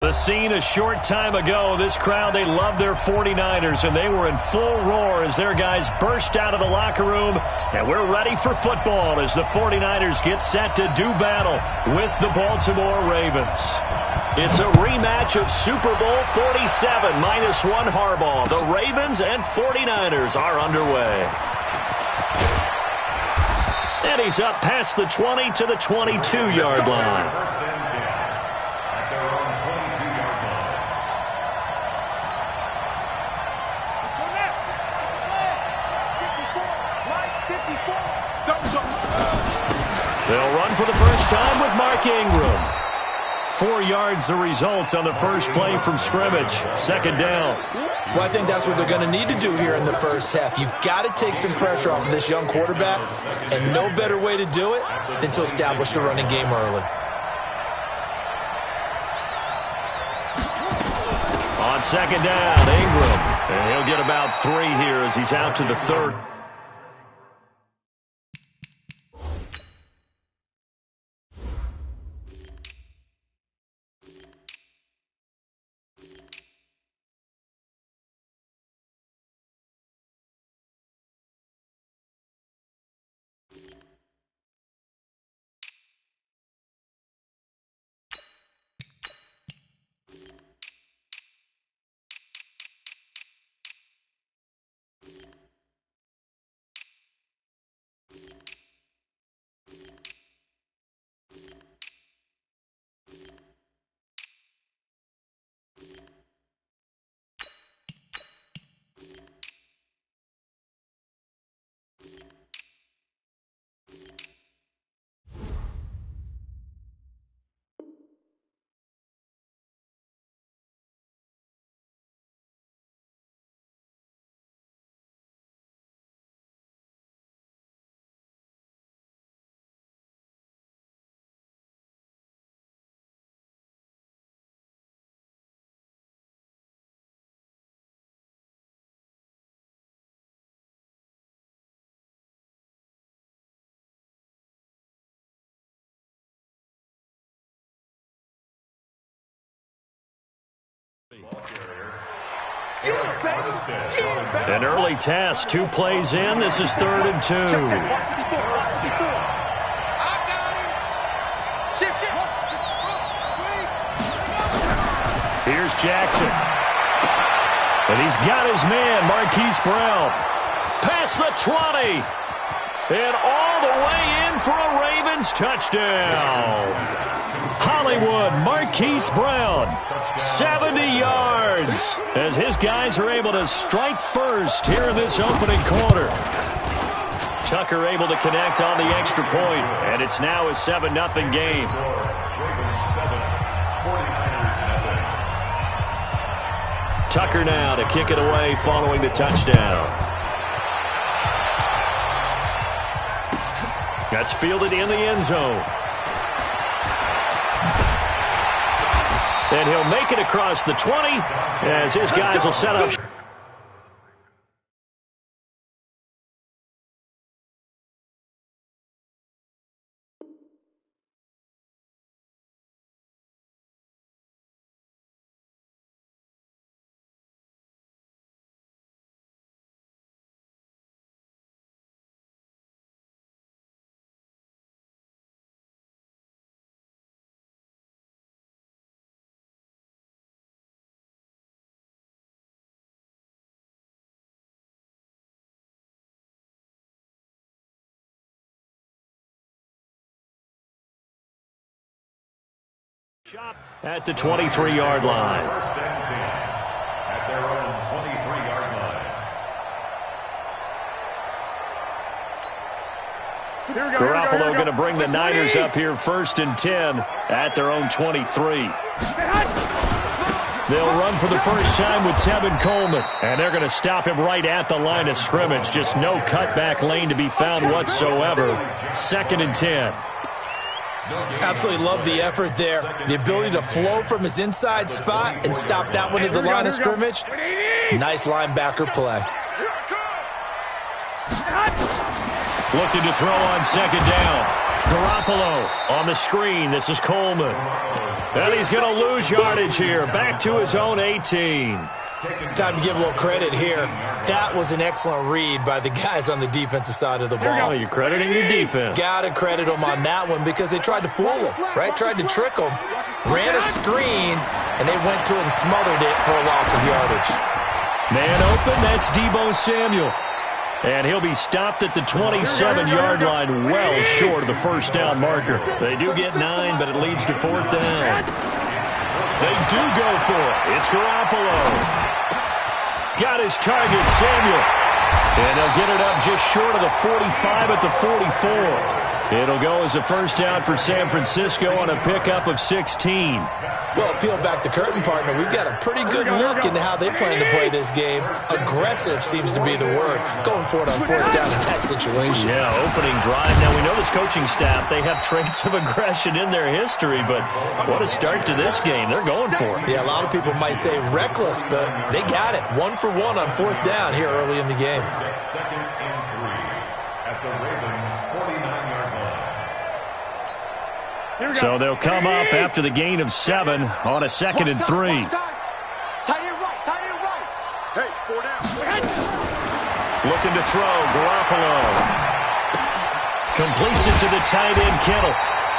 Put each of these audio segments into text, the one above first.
The scene a short time ago, this crowd, they love their 49ers, and they were in full roar as their guys burst out of the locker room, and we're ready for football as the 49ers get set to do battle with the Baltimore Ravens. It's a rematch of Super Bowl 47, -1 Harbaugh. The Ravens and 49ers are underway. And he's up past the 20 to the 22-yard line. They'll run for the first time with Mark Ingram. 4 yards the result on the first play from scrimmage. Second down. Well, I think that's what they're going to need to do here in the first half. You've got to take some pressure off of this young quarterback, and no better way to do it than to establish the running game early. On second down, Ingram. And he'll get about 3 here as he's out to the 3rd. An early test, 2 plays in. This is 3rd and 2. Here's Jackson. And he's got his man, Marquise Brown. Past the 20. And all the way in for a Ravens touchdown. Hollywood, Marquise Brown, 70 yards, as his guys are able to strike first here in this opening quarter. Tucker able to connect on the extra point, and it's now a 7-0 game. Tucker now to kick it away following the touchdown. That's fielded in the end zone. And he'll make it across the 20 as his guys will set up. At the 23-yard line. First and 10 at their own 23-yard line. Garoppolo going to bring the Niners up here 1st and 10 at their own 23. They'll run for the first time with Tevin Coleman, and they're going to stop him right at the line of scrimmage. Just no cutback lane to be found whatsoever. 2nd and 10. Absolutely love the effort there. The ability to flow from his inside spot and stop that one at the line of scrimmage. Nice linebacker play. Looking to throw on second down. Garoppolo on the screen. This is Coleman. And he's going to lose yardage here. Back to his own 18. Time to give a little credit here. That was an excellent read by the guys on the defensive side of the ball. You're crediting your defense. Got to credit them on that one because they tried to fool him, right? Tried to trick him. Ran a screen, and they went to it and smothered it for a loss of yardage. Man open, that's Deebo Samuel. And he'll be stopped at the 27-yard line, well short of the first down marker. They do get 9, but it leads to 4th down. They do go for it. It's Garoppolo. Got his target, Samuel. And they'll get it up just short of the 45 at the 44. It'll go as a first down for San Francisco on a pickup of 16. Well, peel back the curtain, partner. We've got a pretty good look into how they plan to play this game. Aggressive seems to be the word. Going for it on 4th down in that situation. Yeah, opening drive. Now, we know this coaching staff, they have traits of aggression in their history, but what a start to this game. They're going for it. Yeah, a lot of people might say reckless, but they got it. 1 for 1 on 4th down here early in the game. 2nd and 3 at the Ravens' 49-yard line. So they'll come up after the gain of 7 on a 2nd and 3. Tight end right. Hey, 4 down. Looking to throw, Garoppolo. Completes it to the tight end, Kittle.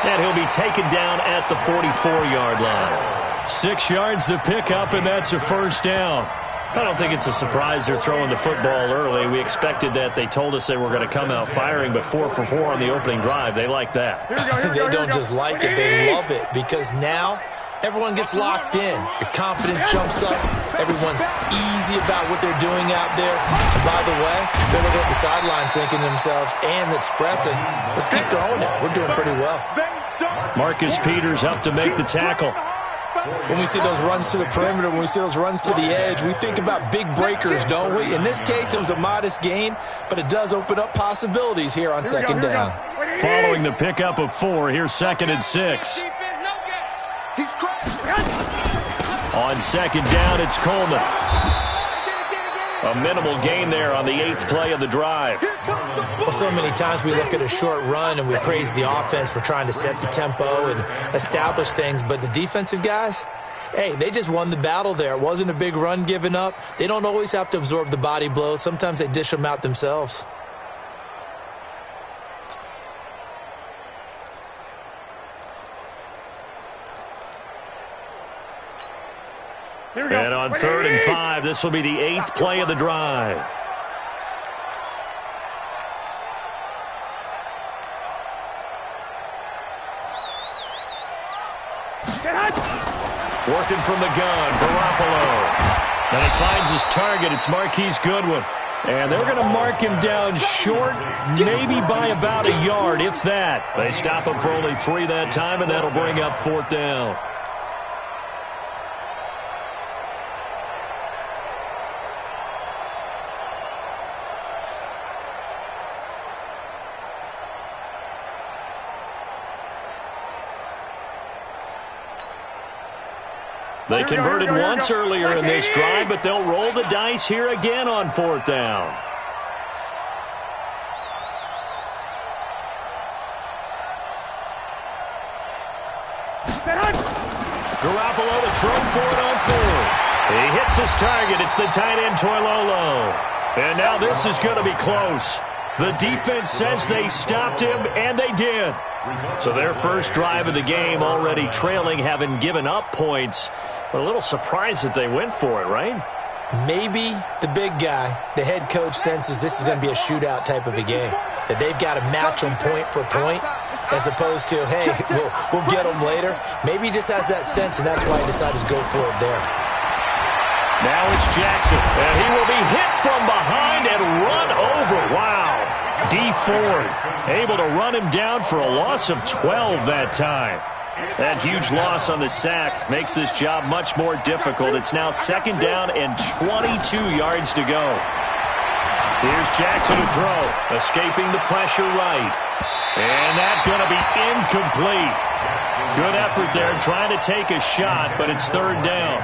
And he'll be taken down at the 44-yard line. 6 yards the pickup, and that's a first down. I don't think it's a surprise they're throwing the football early. We expected that. They told us they were going to come out firing, but 4 for 4 on the opening drive. They like that. They don't just like it, they love it, because now everyone gets locked in. The confidence jumps up. Everyone's easy about what they're doing out there. And by the way, they're looking at the sideline thinking to themselves and expressing, let's keep throwing it. We're doing pretty well. Marcus Peters up to make the tackle. When we see those runs to the perimeter, when we see those runs to the edge, we think about big breakers, don't we? In this case, it was a modest gain, but it does open up possibilities here on 2nd down. Following the pickup of 4, here's 2nd and 6. On 2nd down, it's Coleman. A minimal gain there on the 8th play of the drive. Well, so many times we look at a short run and we praise the offense for trying to set the tempo and establish things, but the defensive guys, hey, they just won the battle there. It wasn't a big run given up. They don't always have to absorb the body blows. Sometimes they dish them out themselves. And on 3rd and 5, this will be the 8th play of the drive. Working from the gun, Garoppolo. And he finds his target. It's Marquise Goodwin. And they're going to mark him down short, maybe by about a yard, if that. They stop him for only 3 that time, and that'll bring up 4th down. They converted once earlier in this drive, but they'll roll the dice here again on 4th down. Garoppolo to throw for it on 4th. He hits his target. It's the tight end, Toilolo. And now this is going to be close. The defense says they stopped him, and they did. So their first drive of the game already trailing, having given up points. But a little surprised that they went for it, right? Maybe the big guy, the head coach, senses this is going to be a shootout type of a game. That they've got to match them point for point as opposed to, hey, we'll get them later. Maybe he just has that sense, and that's why he decided to go for it there. Now it's Jackson, and he will be hit from behind and run over. Wow. D Ford able to run him down for a loss of 12 that time. That huge loss on the sack makes this job much more difficult. It's now 2nd down and 22 yards to go. Here's Jackson to throw, escaping the pressure right. And that's going to be incomplete. Good effort there trying to take a shot, but it's 3rd down.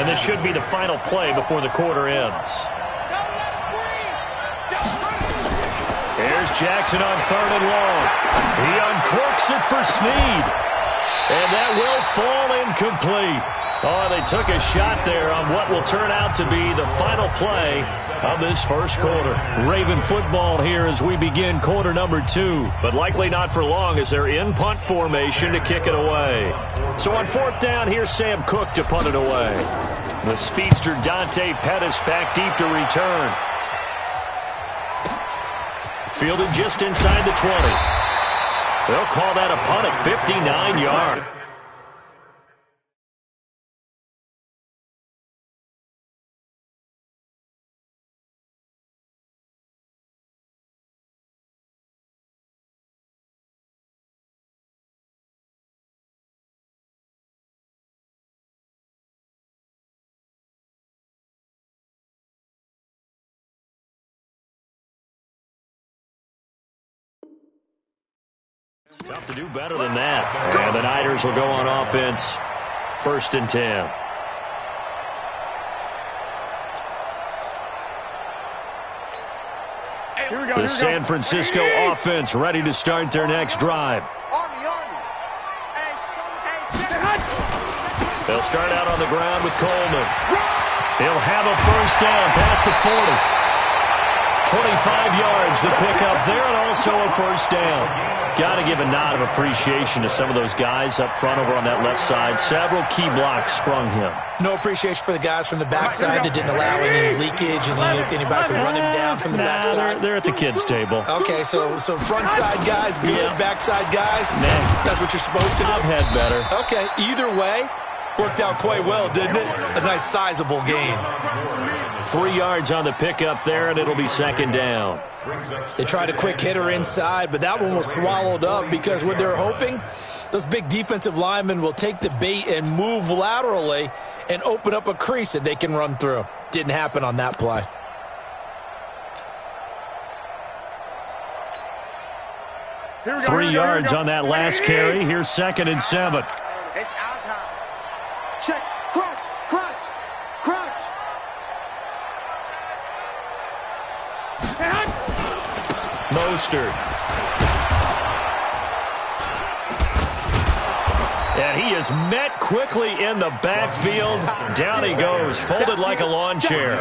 And this should be the final play before the quarter ends. Jackson on 3rd and long. He uncorks it for Snead. And that will fall incomplete. Oh, they took a shot there on what will turn out to be the final play of this first quarter. Raven football here as we begin quarter number 2, but likely not for long as they're in punt formation to kick it away. So on 4th down, here's Sam Cook to punt it away. The speedster Dante Pettis back deep to return. Fielded just inside the 20. They'll call that a punt at 59 yards. Tough to do better than that. And the Niners will go on offense. 1st and 10. The San Francisco offense ready to start their next drive. They'll start out on the ground with Coleman. He'll have a first down past the 40. 25 yards to pick up there, and also a first down. Got to give a nod of appreciation to some of those guys up front over on that left side. Several key blocks sprung him. No appreciation for the guys from the backside that didn't allow any leakage and anybody could run him down from the backside. They're at the kids' table. Okay, so front side guys good, backside guys, that's what you're supposed to do. I've had better. Okay, either way, worked out quite well, didn't it? A nice sizable gain. 3 yards on the pickup there, and it'll be 2nd down. They tried a quick hitter inside, but that one was swallowed up because what they're hoping, those big defensive linemen will take the bait and move laterally and open up a crease that they can run through. Didn't happen on that play. Here we go, 3 yards on that last carry. Here's 2nd and 7. It's our time. Check. Crunch. Crunch. Crunch. Mostert. And he is met quickly in the backfield. Down he goes, folded like a lawn chair.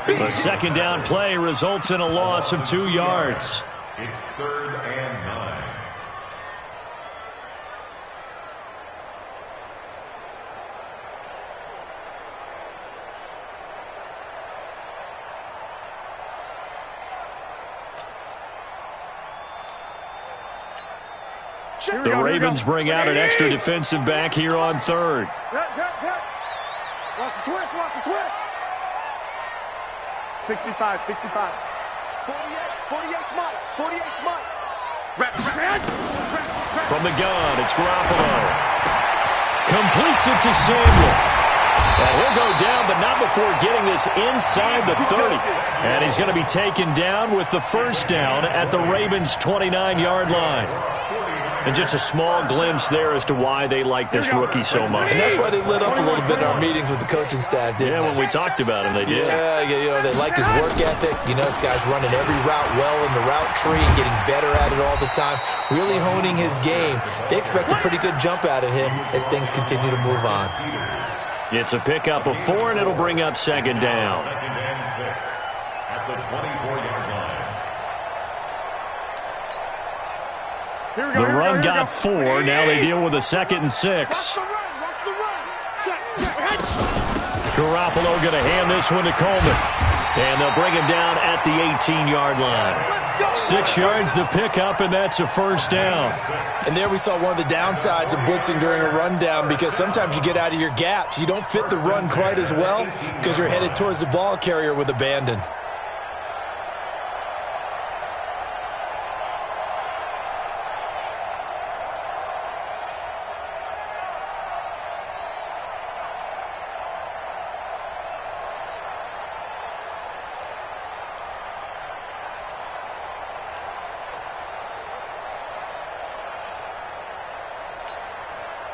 The 2nd down play results in a loss of 2 yards. It's 3rd and 9. The Ravens bring out an extra defensive back here on 3rd. Watch the twist, watch the twist. 65, 65. 48 Mike, 48 Mike. From the gun, it's Garoppolo. Completes it to Samuel. And he'll go down, but not before getting this inside the 30. And he's going to be taken down with the first down at the Ravens' 29-yard line. And just a small glimpse there as to why they like this rookie so much. And that's why they lit up a little bit in our meetings with the coaching staff, didn't they? When we talked about him, they did. Yeah, you know, they like his work ethic. You know, this guy's running every route well in the route tree and getting better at it all the time, really honing his game. They expect a pretty good jump out of him as things continue to move on. It's a pickup of 4, and it'll bring up 2nd down. 2nd and 6 at the 24-yard line. The run got 4. Now they deal with a 2nd and 6. Garoppolo going to hand this one to Coleman. And they'll bring him down at the 18-yard line. 6 yards to pick up, and that's a first down. And there we saw one of the downsides of blitzing during a rundown, because sometimes you get out of your gaps. You don't fit the run quite as well because you're headed towards the ball carrier with abandon.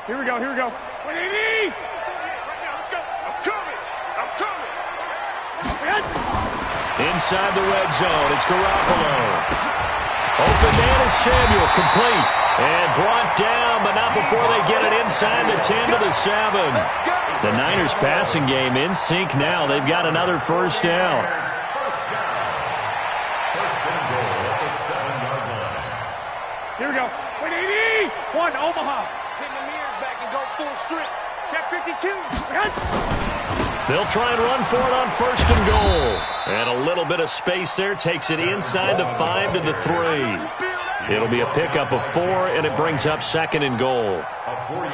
Here we go, here we go. What do you need? Right now, let's go. I'm coming. I'm coming. Inside the red zone, it's Garoppolo. Open man is Samuel, complete. And brought down, but not before they get it inside the 10 to the 7. The Niners passing game in sync now. They've got another first down. First and goal at the 7-yard line. Here we go. 180. 1 Omaha. Pin the mirrors back and go full strip. Check 52. They'll try and run for it on first and goal. And a little bit of space there takes it inside the 5 to the 3. It'll be a pickup of 4, and it brings up second and goal.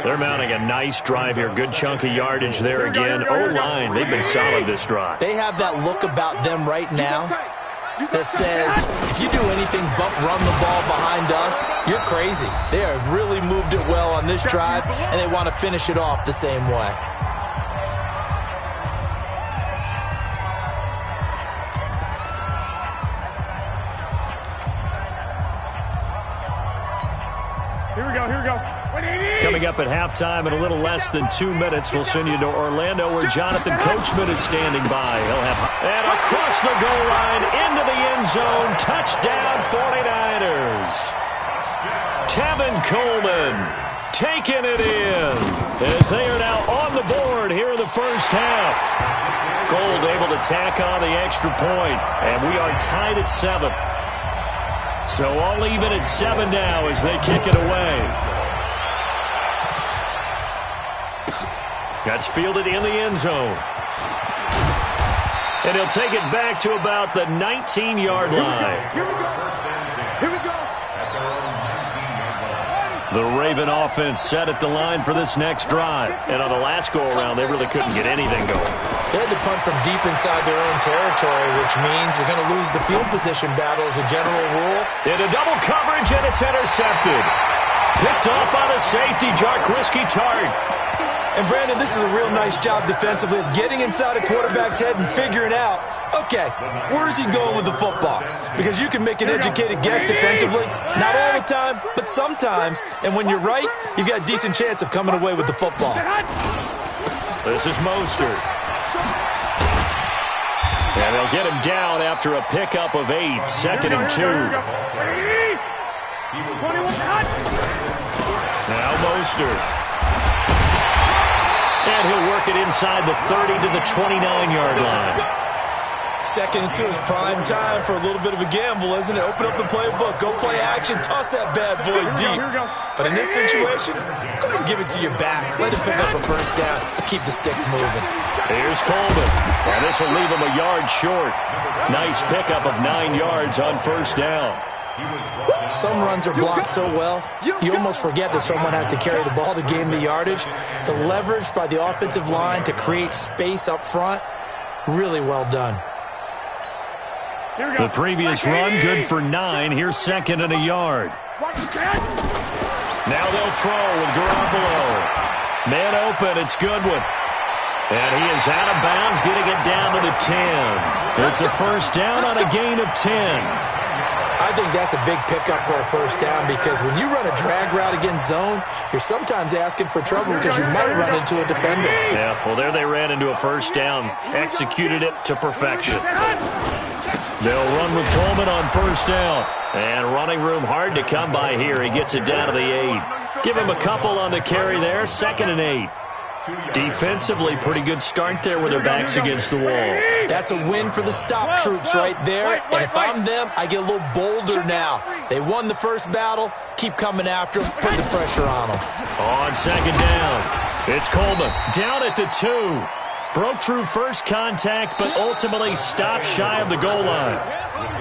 They're mounting a nice drive here. Good chunk of yardage there again. O-line, they've been solid this drive. They have that look about them right now that says, if you do anything but run the ball behind us, you're crazy. They have really moved it well on this drive, and they want to finish it off the same way. Here we go. 180. Coming up at halftime in a little less than 2 minutes, we'll send you to Orlando where Jonathan Coachman is standing by. He'll have and across the goal line into the end zone. Touchdown 49ers. Tevin Coleman taking it in as they are now on the board here in the first half. Gold able to tack on the extra point, and we are tied at 7. So all even at 7 now as they kick it away. That's fielded in the end zone. And he'll take it back to about the 19-yard line. Here we go. The Raven offense set at the line for this next drive. And on the last go-around, they really couldn't get anything going. They had to punt from deep inside their own territory, which means you're going to lose the field position battle as a general rule. Into double coverage, and it's intercepted. Picked off by the safety, Jarkrisky Tart. And, Brandon, this is a real nice job defensively of getting inside a quarterback's head and figuring out, okay, where is he going with the football? Because you can make an educated guess defensively. Not all the time, but sometimes. And when you're right, you've got a decent chance of coming away with the football. This is Mostert. And they'll get him down after a pickup of 8. Second and 2. Now Mostert. And he'll work it inside the 30 to the 29-yard line. Second and 2 is prime time for a little bit of a gamble, isn't it? Open up the playbook, go play action, toss that bad boy deep. But in this situation, go ahead and give it to your back. Let him pick up a first down. Keep the sticks moving. Here's Coleman. And this will leave him a yard short. Nice pickup of 9 yards on first down. Some runs are blocked so well, you almost forget that someone has to carry the ball to gain the yardage. The leverage by the offensive line to create space up front, really well done. The previous run, good for 9. Here's second and a yard. Now they'll throw with Garoppolo. Man open, it's Goodwin. And he is out of bounds, getting it down to the 10. It's a first down on a gain of 10. I think that's a big pickup for a first down because when you run a drag route against zone, you're sometimes asking for trouble because you might run into a defender. Yeah, well, there they ran into a first down. Executed it to perfection. They'll run with Coleman on first down. And running room hard to come by here. He gets it down to the 8. Give him a couple on the carry there. Second and 8. Defensively, pretty good start there with their backs against the wall. That's a win for the stop troops right there. And if I'm them, I get a little bolder now. They won the first battle. Keep coming after them. Put the pressure on them. On second down, it's Coleman down at the 2. Broke through first contact, but ultimately stopped shy of the goal line.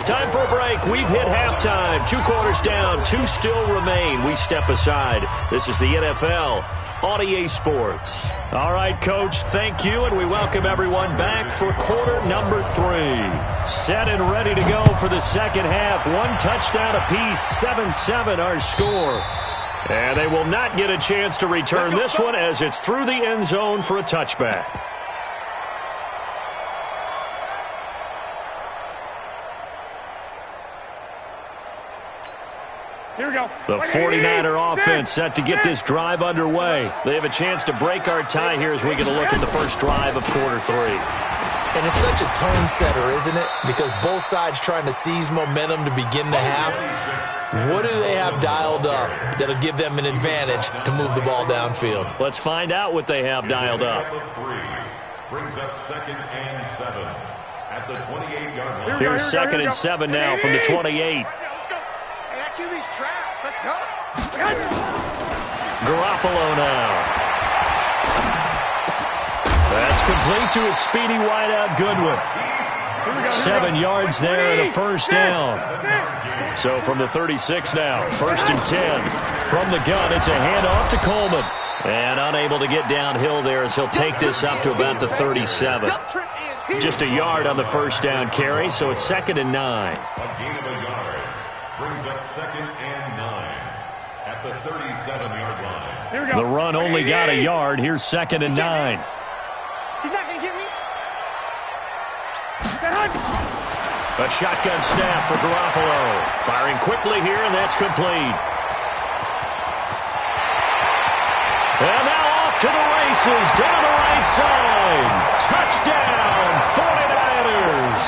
Time for a break. We've hit halftime. 2 quarters down, 2 still remain. We step aside. This is the NFL on EA Sports. All right, Coach, thank you, and we welcome everyone back for quarter number 3. Set and ready to go for the second half. 1 touchdown apiece, 7-7 our score. And they will not get a chance to return this one as it's through the end zone for a touchback. Here we go. The 49er offense set to get this drive underway. They have a chance to break our tie here as we get a look at the first drive of quarter 3. And it's such a tone setter, isn't it? Because both sides trying to seize momentum to begin the half. What do they have dialed up that'll give them an advantage to move the ball downfield? Let's find out what they have dialed up. Brings up 2nd and 7 at the 28-yard line. Here's 2nd and 7 now from the 28. Hey, that QB's trash. Let's go. Garoppolo now. That's complete to a speedy wideout Goodwin. 7 yards there and a first down. So from the 36 now, 1st and 10. From the gun, it's a handoff to Coleman. And unable to get downhill there as he'll take this up to about the 37. Just a yard on the first down carry, so it's 2nd and 9. A gain of a yard brings up 2nd and 9 at the 37-yard line. The run only got a yard. Here's 2nd and 9. He's not going to get me. A shotgun snap for Garoppolo. Firing quickly here, and that's complete. And now off to the races, down the right side. Touchdown, 49ers.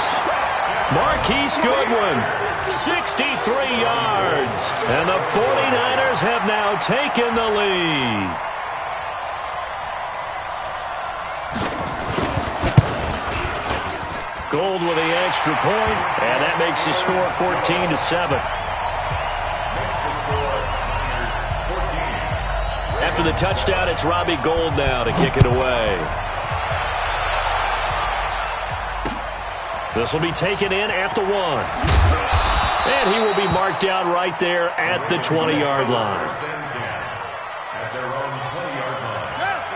Marquise Goodwin, 63 yards. And the 49ers have now taken the lead. Gold with the extra point, and that makes the score 14-7. After the touchdown, it's Robbie Gould now to kick it away. This will be taken in at the 1. And he will be marked down right there at the 20-yard line.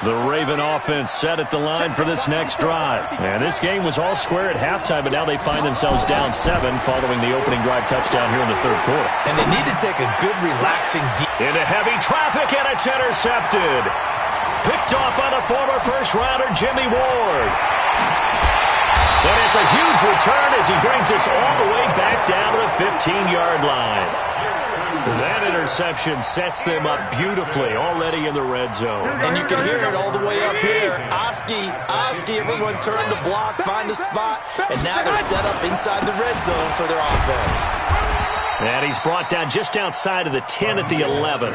The Raven offense set at the line for this next drive. And this game was all square at halftime, but now they find themselves down 7 following the opening drive touchdown here in the 3rd quarter. And they need to take a good, relaxing deep. Into heavy traffic, and it's intercepted. Picked off by the former first-rounder Jimmy Ward. And it's a huge return as he brings us all the way back down to the 15-yard line. That interception sets them up beautifully already in the red zone. And you can hear it all the way up here. Oski, everyone turned to block, find a spot, and now they're set up inside the red zone for their offense. And he's brought down just outside of the 10 at the 11.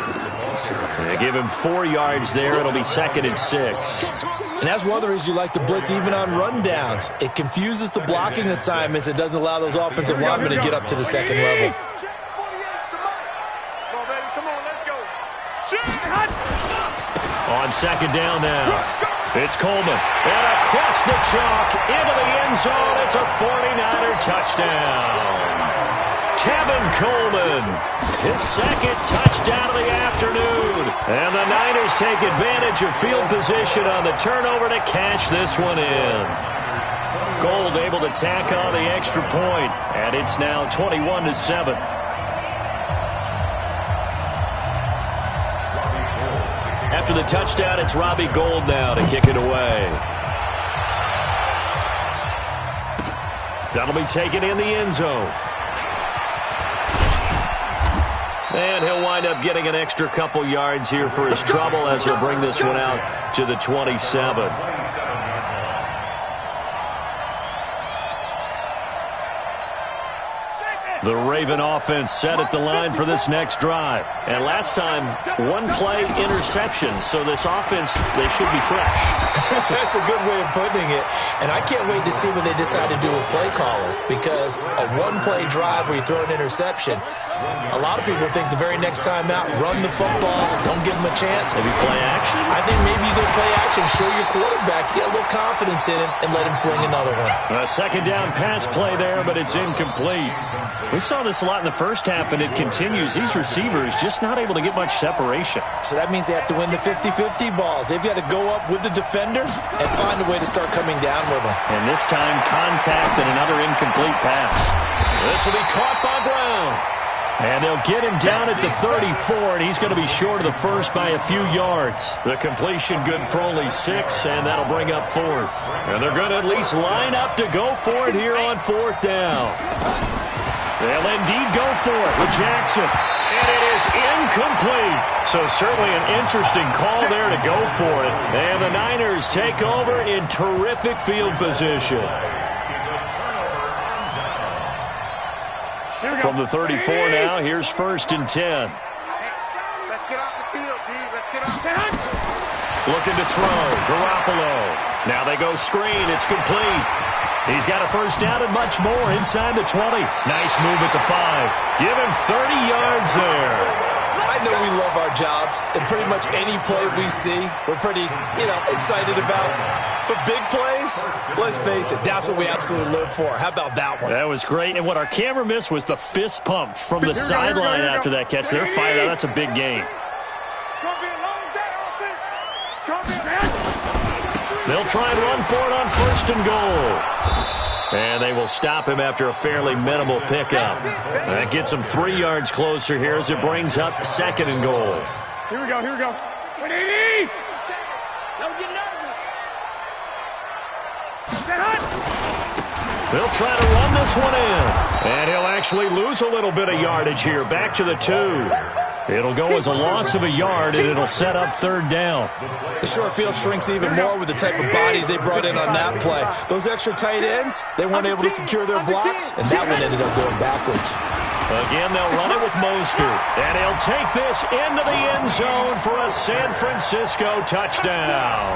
They give him 4 yards there. It'll be 2nd and 6. And that's one of the reasons you like to blitz even on rundowns. It confuses the blocking assignments. It doesn't allow those offensive linemen to get up to the second level. On 2nd down now, it's Coleman. And across the chalk into the end zone. It's a 49er touchdown. Tevin Coleman, his 2nd touchdown of the afternoon. And the Niners take advantage of field position on the turnover to cash this one in. Gould able to tack on the extra point, and it's now 21-7. After the touchdown, it's Robbie Gould now to kick it away. That'll be taken in the end zone. And he'll wind up getting an extra couple yards here for his trouble as he'll bring this one out to the 27. The Raven offense set at the line for this next drive. And last time, 1-play interception. So this offense, they should be fresh. That's a good way of putting it. And I can't wait to see what they decide to do with play calling. Because a 1-play drive where you throw an interception, a lot of people think the very next time out, run the football, don't give them a chance. Maybe play action? I think maybe you go play action, show your quarterback, get a little confidence in him, and let him fling another one. A 2nd down pass play there, but it's incomplete. We saw this a lot in the first half, and it continues. These receivers just not able to get much separation. So that means they have to win the 50-50 balls. They've got to go up with the defender and find a way to start coming down with them. And this time, contact and another incomplete pass. This will be caught by Brown. And they'll get him down at the 34, and he's going to be short of the first by a few yards. The completion good for only 6, and that'll bring up 4th. And they're going to at least line up to go for it here on 4th down. They'll indeed go for it with Jackson. And it is incomplete. So certainly an interesting call there to go for it. And the Niners take over in terrific field position. From the 34 now, here's 1st and 10. Let's get off the field, D. Let's get off. Looking to throw. Garoppolo. Now they go screen. It's complete. He's got a 1st down and much more inside the 20. Nice move at the 5. Give him 30 yards there. I know we love our jobs, and pretty much any play we see, we're pretty, excited about. But big plays, let's face it, that's what we absolutely live for. How about that one? That was great. And what our camera missed was the fist pump from the sideline after that catch. They're fired out. That's a big game. They'll try and run for it on 1st and goal. And they will stop him after a fairly minimal pickup. That gets him 3 yards closer here as it brings up 2nd and goal. Here we go, here we go. 180! Don't get nervous. They'll try to run this one in. And he'll actually lose a little bit of yardage here. Back to the 2. It'll go as a loss of a yard, and it'll set up 3rd down. The short field shrinks even more with the type of bodies they brought in on that play. Those extra tight ends, they weren't able to secure their blocks, and that one ended up going backwards. Again, they'll run it with Mostert. And he'll take this into the end zone for a San Francisco touchdown.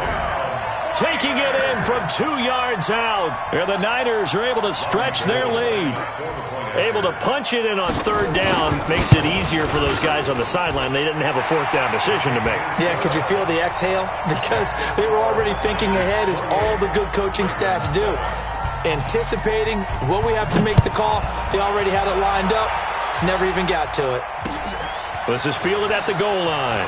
Taking it in from 2 yards out. And the Niners are able to stretch their lead. Able to punch it in on 3rd down. Makes it easier for those guys on the sideline. They didn't have a 4th down decision to make. Yeah, could you feel the exhale? Because they were already thinking ahead, as all the good coaching staffs do. Anticipating what we have to make the call. They already had it lined up. Never even got to it. This is fielded at the goal line.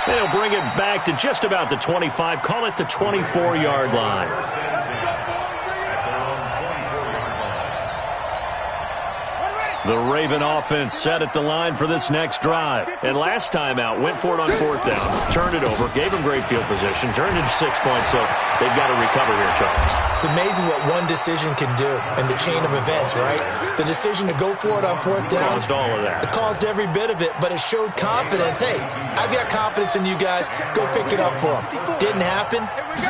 They'll bring it back to just about the 25. Call it the 24-yard line. The Raven offense set at the line for this next drive. And last time out, went for it on 4th down, turned it over, gave them great field position, turned it 6 points, so they've got to recover here, Charles. It's amazing what one decision can do in the chain of events, right? The decision to go for it on 4th down. Caused all of that. It caused every bit of it, but it showed confidence. Hey, I've got confidence in you guys. Go pick it up for them. Didn't happen.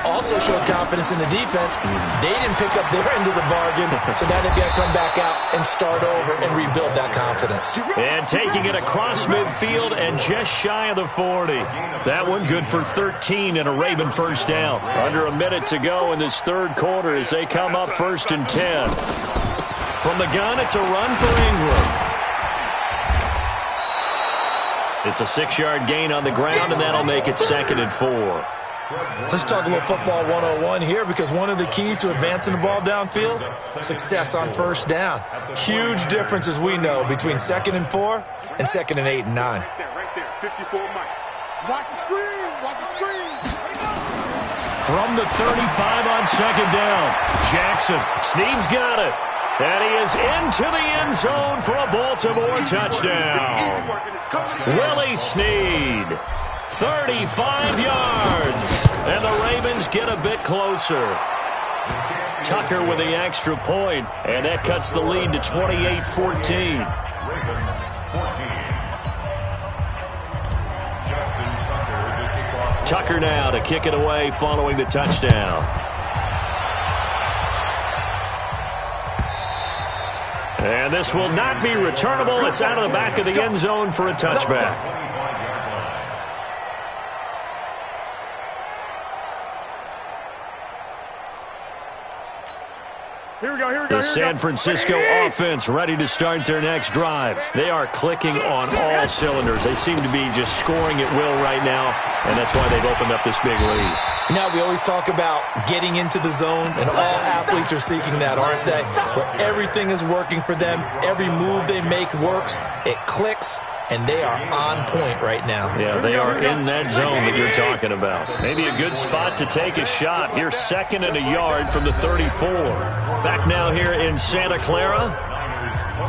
Also showed confidence in the defense. They didn't pick up their end of the bargain, so now they've got to come back out and start over and rebuild that confidence. And taking it across midfield and just shy of the 40. That one good for 13 and a Raven 1st down. Under a minute to go in this 3rd quarter as they come up 1st and 10. From the gun, it's a run for Ingram. It's a 6-yard gain on the ground, and that'll make it 2nd and 4. Let's talk a little football 101 here, because one of the keys to advancing the ball downfield, success on 1st down. Huge difference, as we know, between 2nd and 4 and 2nd and 8 and 9. Right there, 54 Mike. Watch the screen, watch the screen. From the 35 on 2nd down, Jackson. Snead's got it. And he is into the end zone for a Baltimore touchdown. Willie Snead. 35 yards. And the Ravens get a bit closer. Tucker with the extra point, and that cuts the lead to 28-14. Tucker now to kick it away following the touchdown. And this will not be returnable. It's out of the back of the end zone for a touchback. The San Francisco offense ready to start their next drive. They are clicking on all cylinders. They seem to be just scoring at will right now, and that's why they've opened up this big lead. Now, we always talk about getting into the zone, and all athletes are seeking that, aren't they? Where everything is working for them. Every move they make works. It clicks. And they are on point right now. Yeah, they are in that zone that you're talking about. Maybe a good spot to take a shot. Here, 2nd and a yard from the 34. Back now here in Santa Clara.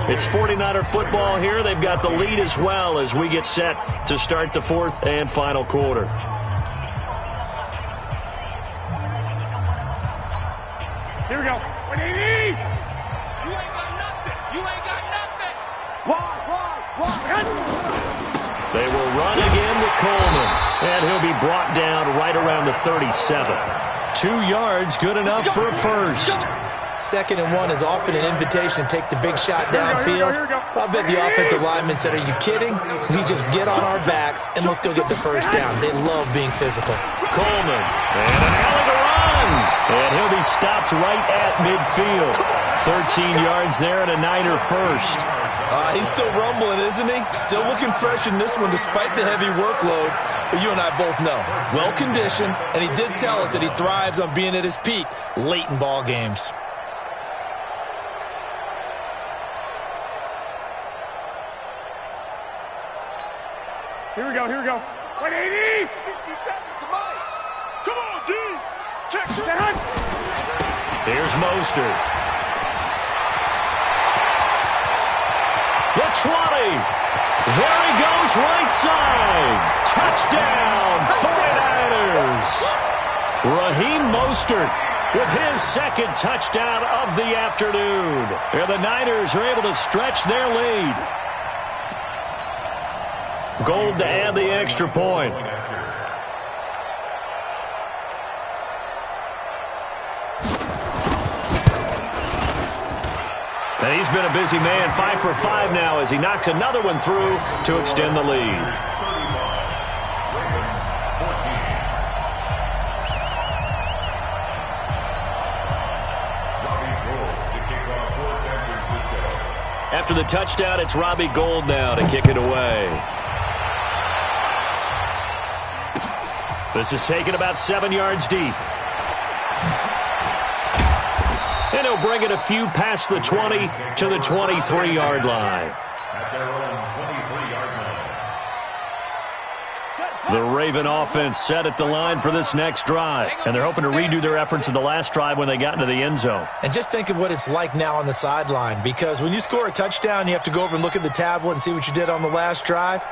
It's 49er football here. They've got the lead as well as we get set to start the 4th and final quarter. Here we go. 180. You ain't got nothing. They will run again with Coleman, and he'll be brought down right around the 37. 2 yards, good enough for a first. 2nd and 1 is often an invitation to take the big shot downfield. I bet the offensive lineman said, are you kidding? We just get on our backs and let's go get the first down. They love being physical. Coleman, and a hell of a run. And he'll be stopped right at midfield. 13 yards there and a Niner first. He's still rumbling, isn't he? Still looking fresh in this one despite the heavy workload. But you and I both know, well-conditioned, and he did tell us that he thrives on being at his peak late in ball games. Here we go. 180. 57, come on. Come on, D. Check that. Here's Mostert. The 20. There he goes, right side. Touchdown, 49ers. Raheem Mostert with his 2nd touchdown of the afternoon. And the Niners are able to stretch their lead. Gold to add the extra point. And he's been a busy man, 5 for 5 now as he knocks another one through to extend the lead. After the touchdown, it's Robbie Gould now to kick it away. This is taken about 7 yards deep. And he'll bring it a few past the 20 to the 23-yard line. At their own 23-yard line. The Raven offense set at the line for this next drive. And they're hoping to redo their efforts in the last drive when they got into the end zone. And just think of what it's like now on the sideline, because when you score a touchdown, you have to go over and look at the tablet and see what you did on the last drive.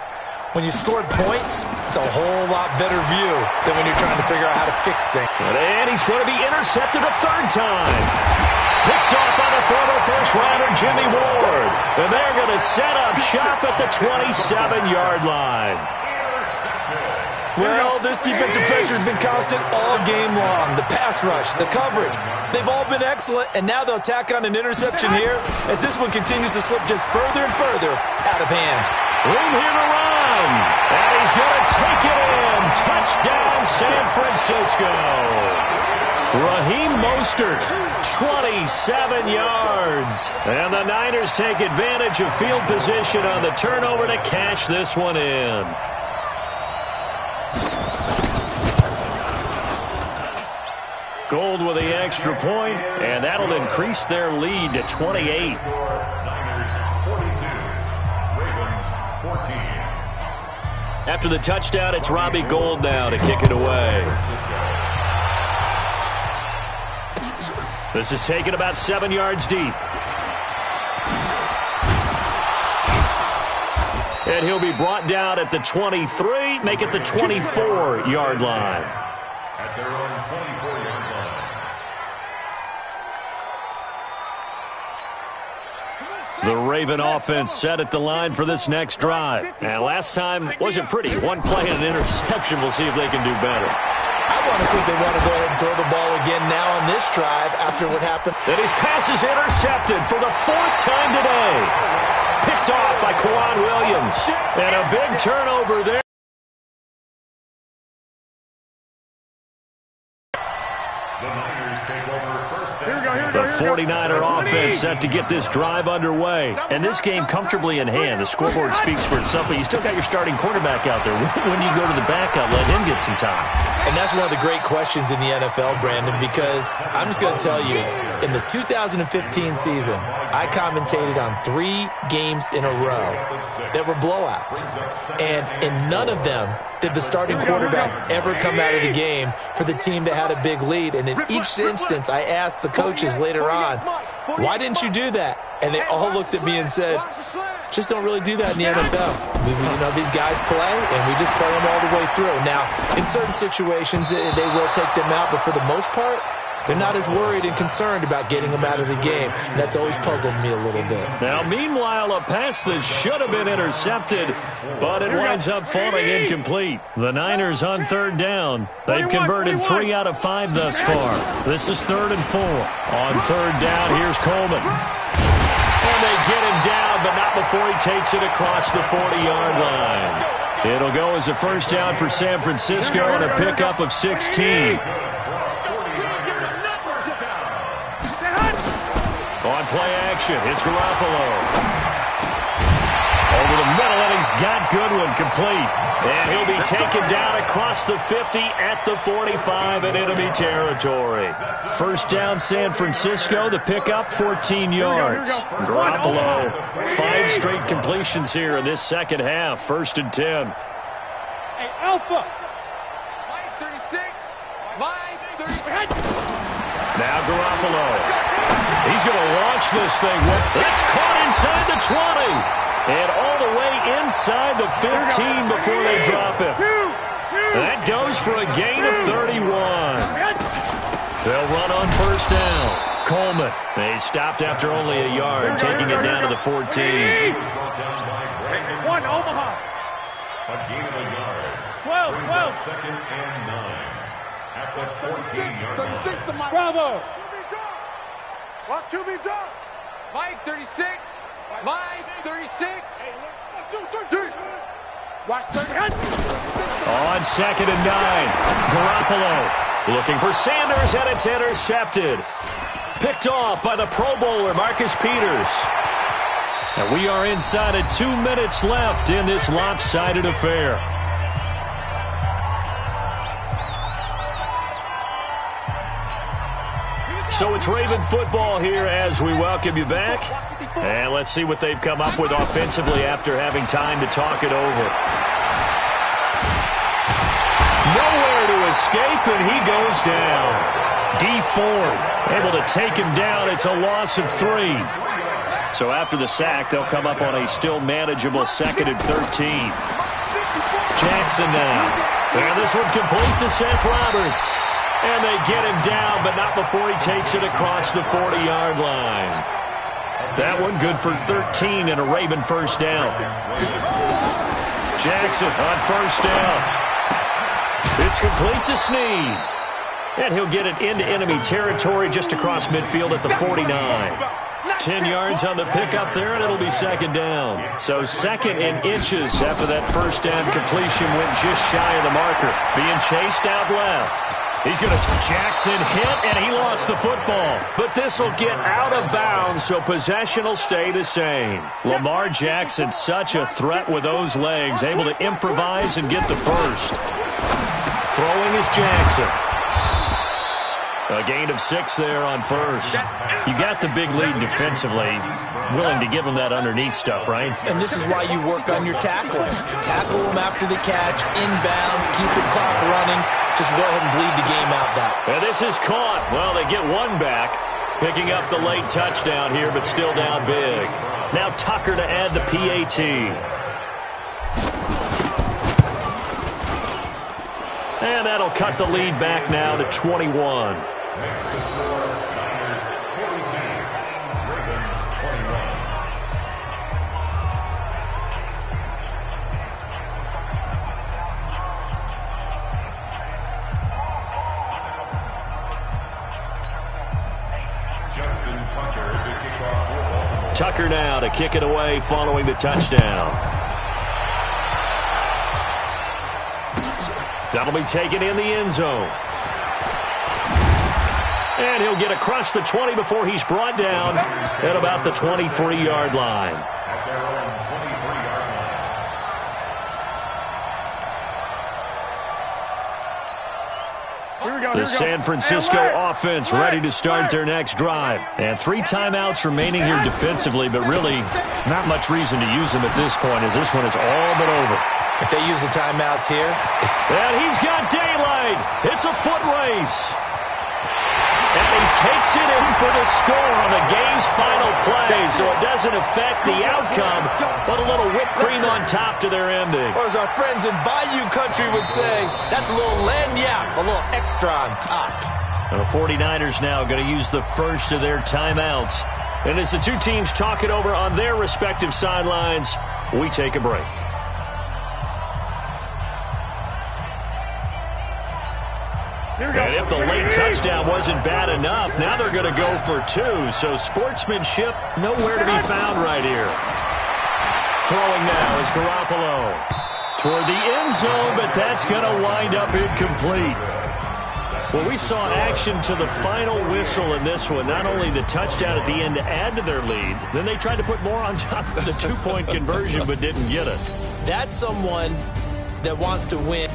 When you scored points, it's a whole lot better view than when you're trying to figure out how to fix things. And he's going to be intercepted a 3rd time. Picked off by the former first-rounder Jimmy Ward. And they're going to set up shop at the 27-yard line. Well, this defensive pressure has been constant all game long. The pass rush, the coverage, they've all been excellent, and now they'll tack on an interception here as this one continues to slip just further and further out of hand. Room here to run, and he's going to take it in. Touchdown, San Francisco. Raheem Mostert, 27 yards. And the Niners take advantage of field position on the turnover to cash this one in. Gold with the extra point, and that'll increase their lead to 28. Niners 42, Ravens 14. After the touchdown, it's Robbie Gould now to kick it away. This is taken about 7 yards deep. And he'll be brought down at the 23, make it the 24-yard line. At their own 24-yard line. The Raven offense set at the line for this next drive. And last time wasn't pretty. One play and an interception. We'll see if they can do better. I want to see if they want to go ahead and throw the ball again now on this drive after what happened. And his pass is intercepted for the 4th time today. Picked off by Kwan Williams. And a big turnover there. The Niners take over first down. The 49er offense set to get this drive underway. And this game comfortably in hand. The scoreboard speaks for itself, but you still got your starting quarterback out there. When do you go to the backup, let him get some time? And that's one of the great questions in the NFL, Brandon, because I'm just going to tell you, in the 2015 season, I commentated on 3 games in a row that were blowouts. And in none of them did the starting quarterback ever come out of the game for the team that had a big lead. And in each instance, I asked the coaches later on, why didn't you do that? And they all looked at me and said, just don't really do that in the NFL. These guys play, and we just play them all the way through. Now, in certain situations, they will take them out, but for the most part, they're not as worried and concerned about getting him out of the game. And that's always puzzled me a little bit. Now, meanwhile, a pass that should have been intercepted, but it winds up falling incomplete. The Niners on third down. They've converted 3 out of 5 thus far. This is 3rd and 4. On third down, here's Coleman. And they get him down, but not before he takes it across the 40-yard line. It'll go as a first down for San Francisco on a pickup of 16. On play action, it's Garoppolo. Over the middle, and he's got Goodwin complete. And he'll be taken down across the 50 at the 45 in enemy territory. First down, San Francisco. The pickup, 14 yards. Garoppolo, 5 straight completions here in this second half. 1st and 10. Hey, Alpha. 36. 36. Now Garoppolo. He's going to launch this thing. It's caught inside the 20. And all the way inside the 15 before they drop it. That goes for a gain of 31. They'll run on first down. Coleman. They stopped after only a yard, taking it down to the 14. 1 Omaha. A gain of a yard. 12. Brings up 2nd and 9 at the 14-yard line. 36 to Mike. Bravo. Watch QB jump. Mike 36. Mike 36. Watch 36. On 2nd and 9. Garoppolo looking for Sanders, and it's intercepted. Picked off by the Pro Bowler, Marcus Peters. And we are inside of 2 minutes left in this lopsided affair. So it's Raven football here as we welcome you back. And let's see what they've come up with offensively after having time to talk it over. Nowhere to escape, and he goes down. D Ford able to take him down. It's a loss of 3. So after the sack, they'll come up on a still manageable 2nd and 13. Jackson now. And this one complete to Seth Roberts. And they get him down, but not before he takes it across the 40-yard line. That one good for 13 and a Raven first down. Jackson on first down. It's complete to Snead. And he'll get it into enemy territory just across midfield at the 49. 10 yards on the pickup there, and it'll be 2nd down. So 2nd and inches after that first down completion went just shy of the marker. Being chased out left. He's going to Jackson hit, and he lost the football. But this will get out of bounds, so possession will stay the same. Lamar Jackson, such a threat with those legs, able to improvise and get the first. Throwing is Jackson. A gain of 6 there on first. You got the big lead defensively. Willing to give them that underneath stuff, right? And this is why you work on your tackling. Tackle them after the catch, inbounds, keep the clock running. Just go ahead and bleed the game out that way. And this is caught. Well, they get one back. Picking up the late touchdown here, but still down big. Now Tucker to add the PAT. And that'll cut the lead back now to 21. Next to score, Niners 42, Ravens 21. Justin Tucker to kick off for Baltimore. Tucker now to kick it away following the touchdown. That'll be taken in the end zone. And he'll get across the 20 before he's brought down at about the 23-yard line. At their own 23-yard line. Here we go. The San Francisco offense ready to start their next drive. And 3 timeouts remaining here defensively, but really not much reason to use them at this point as this one is all but over. If they use the timeouts here, and he's got daylight. It's a foot race. And he takes it in for the score on the game's final play, so it doesn't affect the outcome, but a little whipped cream on top to their ending. or as our friends in Bayou Country would say, that's a little lagniappe, a little extra on top. And the 49ers now going to use the first of their timeouts. And as the two teams talk it over on their respective sidelines, we take a break. And if the late touchdown wasn't bad enough, now they're going to go for two. So sportsmanship nowhere to be found right here. Throwing now is Garoppolo toward the end zone, but that's going to wind up incomplete. Well, we saw action to the final whistle in this one. Not only the touchdown at the end to add to their lead, then they tried to put more on top of the two-point conversion but didn't get it. That's someone that wants to win.